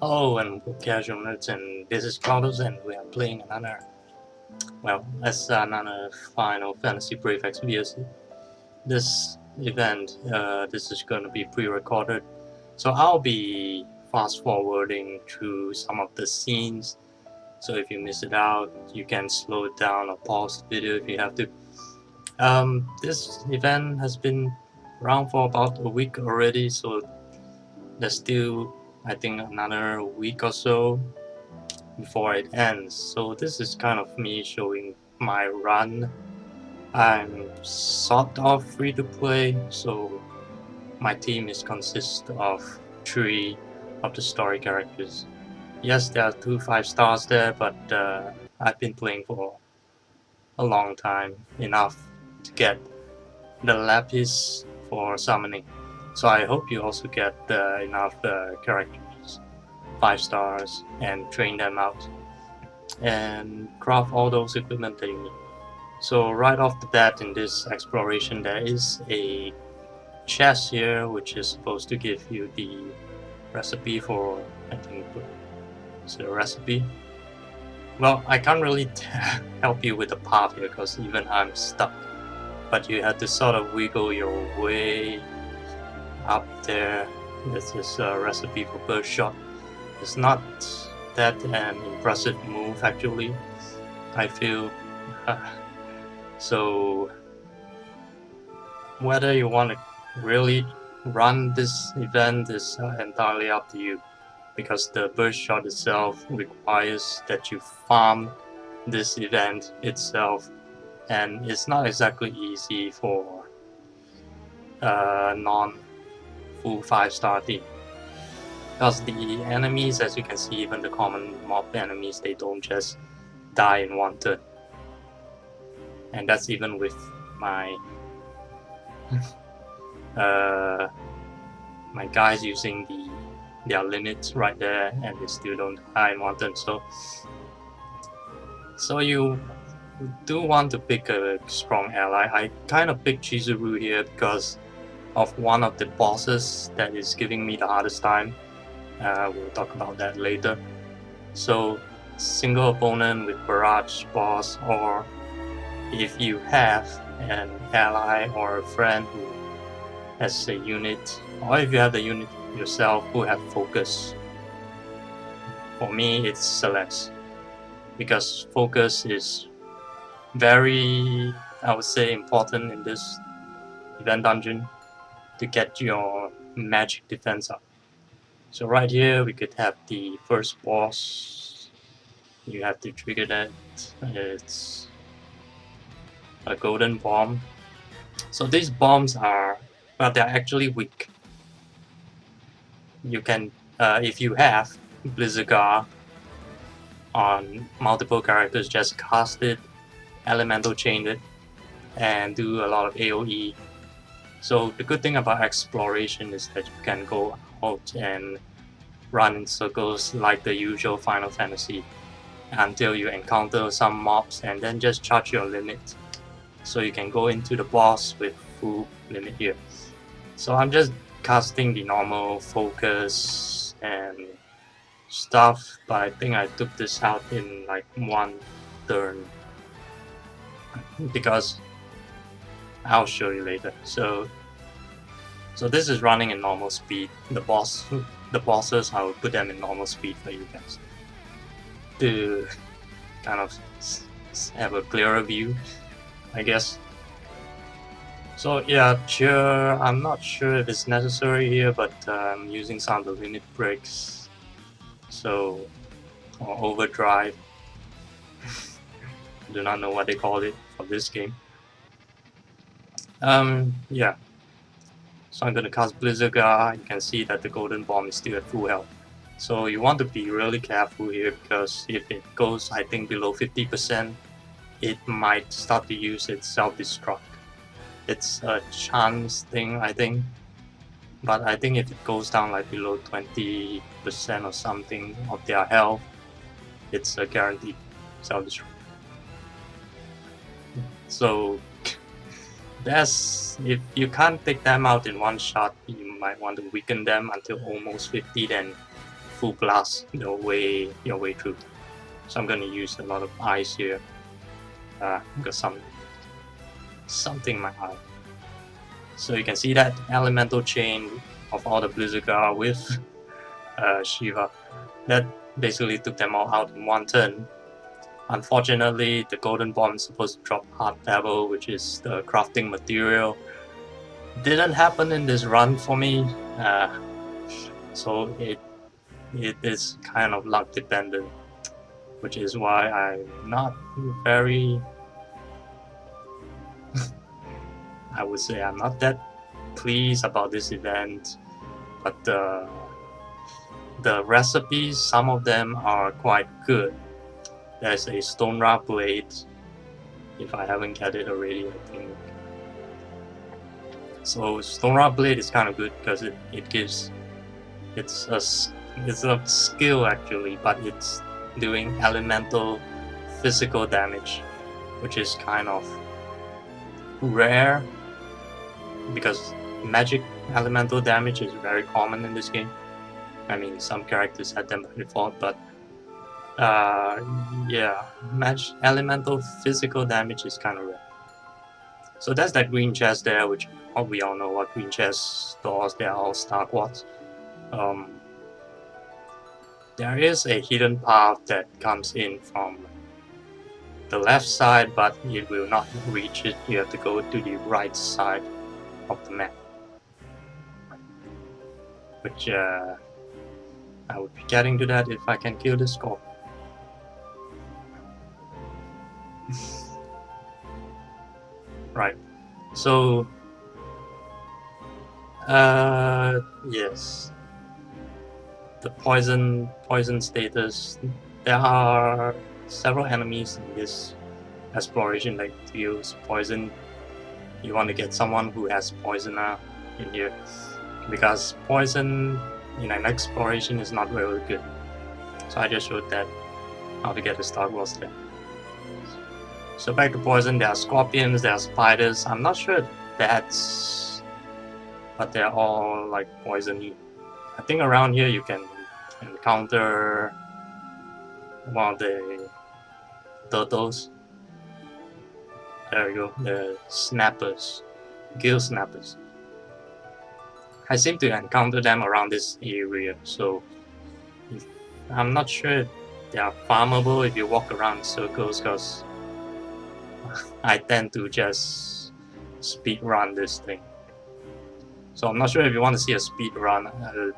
Hello and casual nerds, and this is Cloudos, and we are playing another, as another Final Fantasy Brave Exvius. This event, this is going to be pre-recorded, so I'll be fast-forwarding through some of the scenes. So if you miss it out, you can slow it down or pause the video if you have to. This event has been around for about a week already, so there's still, I think, another week or so before it ends. So this is kind of me showing my run. I'm sort of free to play, so my team is consist of 3 of the story characters. Yes, there are 2 5 stars there, but I've been playing for a long time, enough to get the lapis for summoning. So I hope you also get enough characters, 5 stars, and train them out and craft all those equipment that you need. So right off the bat in this exploration, there is a chest here which is supposed to give you the recipe for, I think, is it a recipe? Well, I can't really help you with the path here because even I'm stuck, but you have to sort of wiggle your way up there. This is a recipe for burst shot. It's not that an impressive move actually, I feel. So whether you want to really run this event is entirely up to you, because the burst shot itself requires that you farm this event itself, and it's not exactly easy for a non-full 5-star team. Because the enemies, as you can see, even the common mob enemies, they don't just die in one turn. And that's even with my my guys using their limits right there, and they still don't die in one turn. So you do want to pick a strong ally. I kind of picked Chizuru here because of one of the bosses that is giving me the hardest time. We'll talk about that later. So single opponent with barrage boss, or if you have an ally or a friend who has a unit, or if you have the unit yourself who have focus. For me, it's Celeste, because focus is very, I would say, important in this event dungeon to get your magic defense up. So right here we could have the first boss. You have to trigger that. It's a golden bomb. So these bombs are, well, they're actually weak. You can, if you have Blizzard on multiple characters, just cast it, elemental chain it, and do a lot of AoE. So the good thing about exploration is that you can go out and run in circles like the usual Final Fantasy until you encounter some mobs, and then just charge your limit. So you can go into the boss with full limit here. So I'm just casting the normal focus and stuff, but I think I took this out in like 1 turn, because I'll show you later. So this is running in normal speed. The bosses, I will put them in normal speed for you guys to kind of have a clearer view, I guess. So yeah, sure, I'm not sure if it's necessary here, but I'm using some of the limit breaks, so, or overdrive. I do not know what they call it for this game. Yeah. So I'm gonna cast Blizzard Guard. You can see that the golden bomb is still at full health. So you want to be really careful here, because if it goes, I think, below 50%, it might start to use its self-destruct. It's a chance thing, I think, but I think if it goes down like below 20% or something of their health, it's a guaranteed self-destruct. So that's, if you can't take them out in one shot, you might want to weaken them until almost 50, then full blast your way through. So I'm gonna use a lot of ice here. Got something in my eye. So you can see that elemental chain of all the Blizzagar with Shiva. That basically took them all out in one turn. Unfortunately, the golden bomb is supposed to drop hard pebble, which is the crafting material. Didn't happen in this run for me, so it is kind of luck dependent, which is why I'm not very I would say I'm not that pleased about this event, but the recipes, some of them are quite good. There's a Stone Ra blade, if I haven't get it already, I think. So Stone Ra blade is kind of good because it gives, it's a skill actually, but it's doing elemental physical damage, which is kind of rare because magic elemental damage is very common in this game. I mean, some characters had them by default, but yeah, elemental physical damage is kind of rare. So that's that green chest there, which we all know what green chest stores. They are all Star Quartz. There is a hidden path that comes in from the left side, but it will not reach it. You have to go to the right side of the map, which I will be getting to that if I can kill the scorp. Right, so yes, the poison status. There are several enemies in this exploration that deals poison. You want to get someone who has poisoner in here, because poison in an exploration is not very good. So I just showed that how to get the Star Wars there. So back to poison, there are scorpions, there are spiders. I'm not sure if bats, but they're all like poisony. I think around here you can encounter one of the turtles. There we go, the snappers, gill snappers. I seem to encounter them around this area, so I'm not sure if they are farmable if you walk around in circles, because I tend to just speed run this thing. So I'm not sure if you want to see a speed run.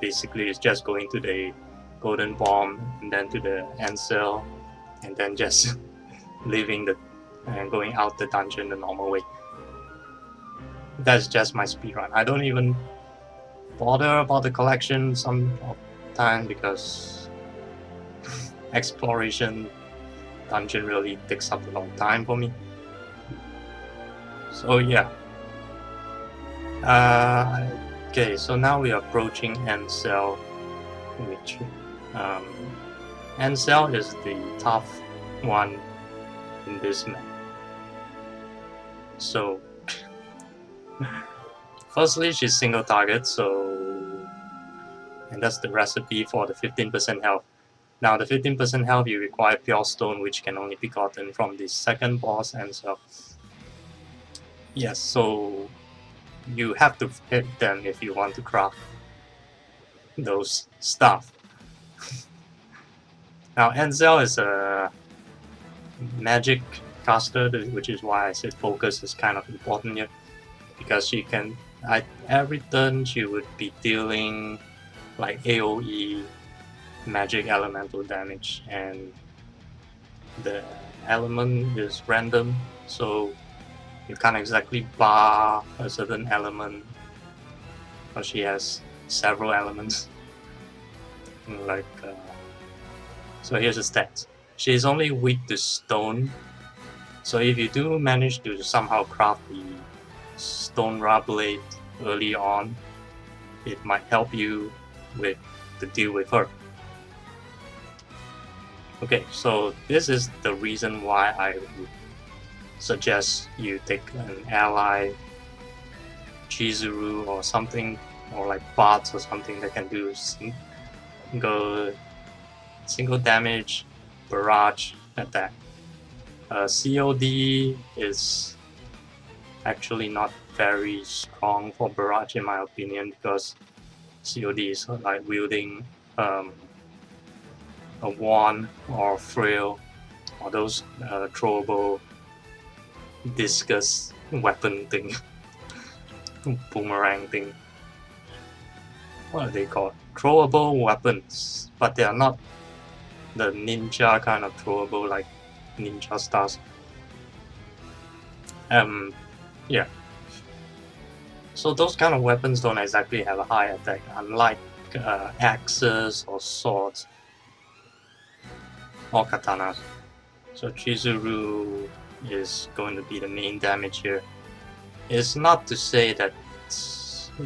Basically, it's just going to the golden bomb and then to the end cell, and then just leaving and going out the dungeon the normal way. That's just my speed run. I don't even bother about the collection some of the time because exploration dungeon really takes up a lot of time for me. So yeah. Okay, so now we are approaching end cell, which end cell is the tough one in this map. So firstly, she's single target, and that's the recipe for the 15% health. Now the 15% health, you require pure stone, which can only be gotten from the second boss end cell. Yes, so you have to hit them if you want to craft those stuff. Now end cell is a magic caster, which is why I said focus is kind of important here, because she can, every turn she would be dealing like AoE magic elemental damage, and the element is random, so you can't exactly bar a certain element, but she has several elements. Like so here's the stats. She is only weak to stone, so if you do manage to somehow craft the Stone Ra blade early on, it might help you to deal with her. Okay, so this is the reason why I would suggest you take an ally, Chizuru or something, or like bots or something that can do go single damage, barrage, attack. COD is actually not very strong for barrage in my opinion, because COD is like wielding a wand or frail or those throwable discus weapon thing, boomerang thing. What are they called? Throwable weapons, but they are not the ninja kind of throwable like ninja stars. Yeah. So those kind of weapons don't exactly have a high attack, unlike axes or swords or katanas. So Chizuru is going to be the main damage here. It's not to say that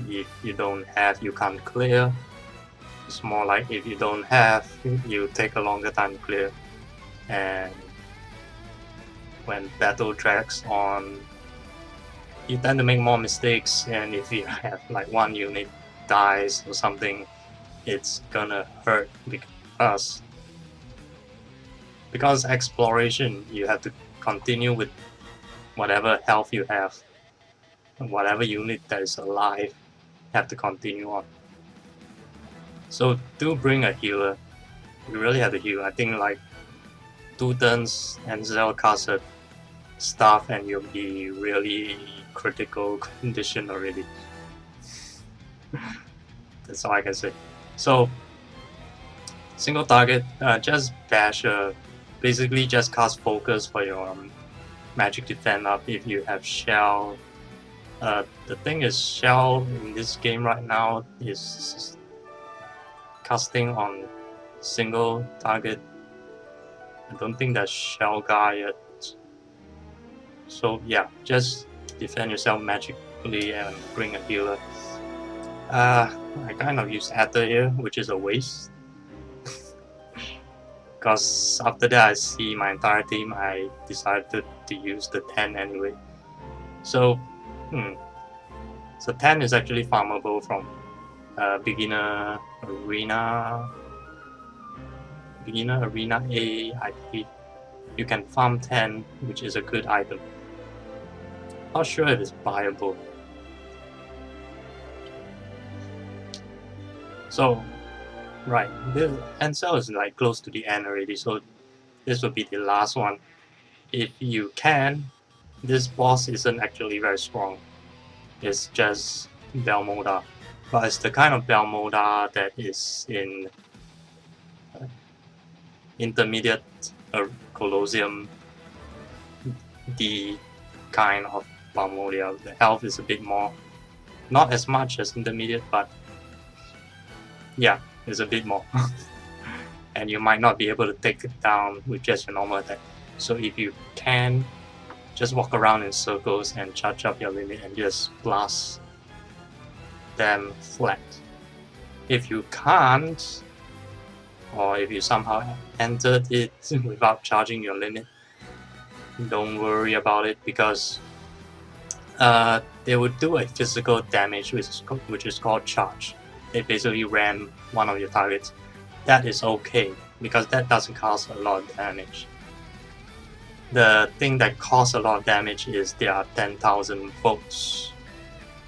if you don't have, you can't clear. It's more like if you don't have, you take a longer time to clear. And when battle drags on, you tend to make more mistakes, and if you have like one unit dies or something, it's gonna hurt because exploration, you have to continue with whatever health you have, whatever unit that is alive, have to continue on. So do bring a healer. You really have to heal. I think like 2 turns and Zell casts a staff and you'll be really critical condition already. That's all I can say. So single target, just bash, basically just cast focus for your magic defend up if you have shell. The thing is, shell in this game right now is casting on single target. I don't think that's shell guy yet. So yeah, just defend yourself magically and bring a healer. I kind of use Ether here, which is a waste. Because after that I see my entire team, I decided to use the 10 anyway. So, so 10 is actually farmable from beginner arena A, I believe. You can farm 10, which is a good item. Not sure if it's buyable. So, right, this Ansel is like close to the end already, so this will be the last one. If you can, this boss isn't actually very strong. It's just Belmoda, but it's the kind of Belmoda that is in intermediate Colosseum D kind of Balmodia. The health is a bit more, not as much as intermediate, but yeah, it's a bit more. And you might not be able to take it down with just your normal attack. So if you can, just walk around in circles and charge up your limit and just blast them flat. If you can't, or if you somehow entered it without charging your limit, don't worry about it, because they would do a physical damage which is called charge. They basically ram one of your targets. That is okay, because that doesn't cause a lot of damage. The thing that causes a lot of damage is their 10,000 volts.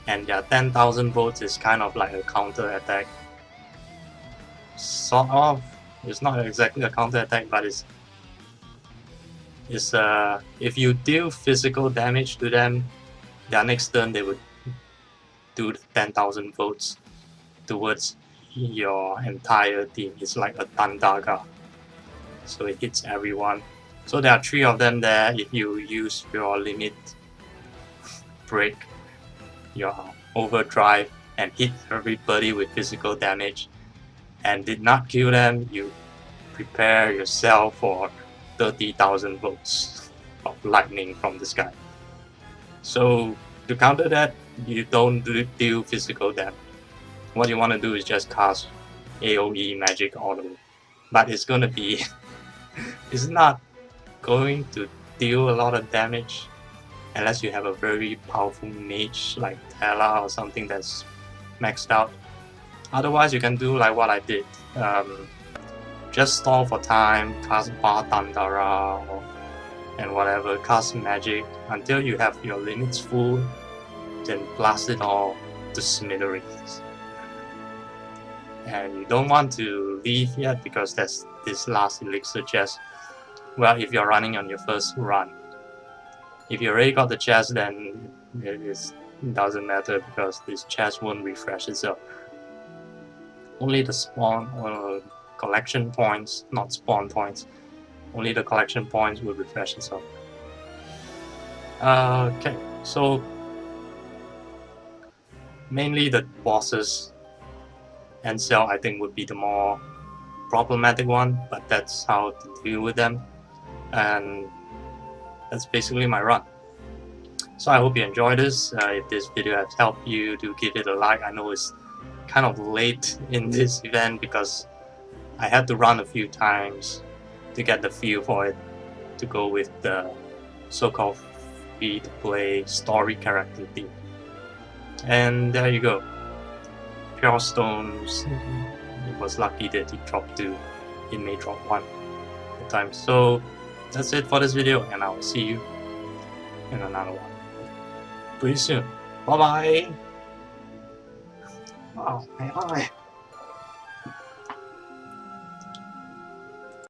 And their 10,000 volts is kind of like a counter attack. Sort of. It's not exactly a counter attack, but it's if you deal physical damage to them, their next turn they would do 10,000 volts towards your entire team. It's like a Tandaga, so it hits everyone. So there are 3 of them there. If you use your limit break, your overdrive, and hit everybody with physical damage and did not kill them, you prepare yourself for 30,000 volts of lightning from the sky. So to counter that, you don't deal physical damage. What you want to do is just cast AoE magic auto, but it's gonna be it's not going to deal a lot of damage unless you have a very powerful mage like Tala or something that's maxed out. Otherwise, you can do like what I did. Just stall for time, cast Bar Dandara, and whatever, cast magic until you have your limits full, then blast it all to smithereens. And you don't want to leave yet because that's this last elixir chest. Well, if you're running on your first run. If you already got the chest, then it doesn't matter because this chest won't refresh itself. Only the spawn or collection points, not spawn points, only the collection points will refresh itself. Okay, so mainly the bosses and Cell I think would be the more problematic one, but that's how to deal with them, and that's basically my run. So I hope you enjoyed this. If this video has helped you, do give it a like. I know it's kind of late in this event because I had to run a few times to get the feel for it, to go with the so-called free-to-play story character theme. And there you go. Pure Stones, it was lucky that it dropped 2. It may drop 1 at times. So that's it for this video, and I will see you in another one pretty soon. Bye bye. Oh my eye.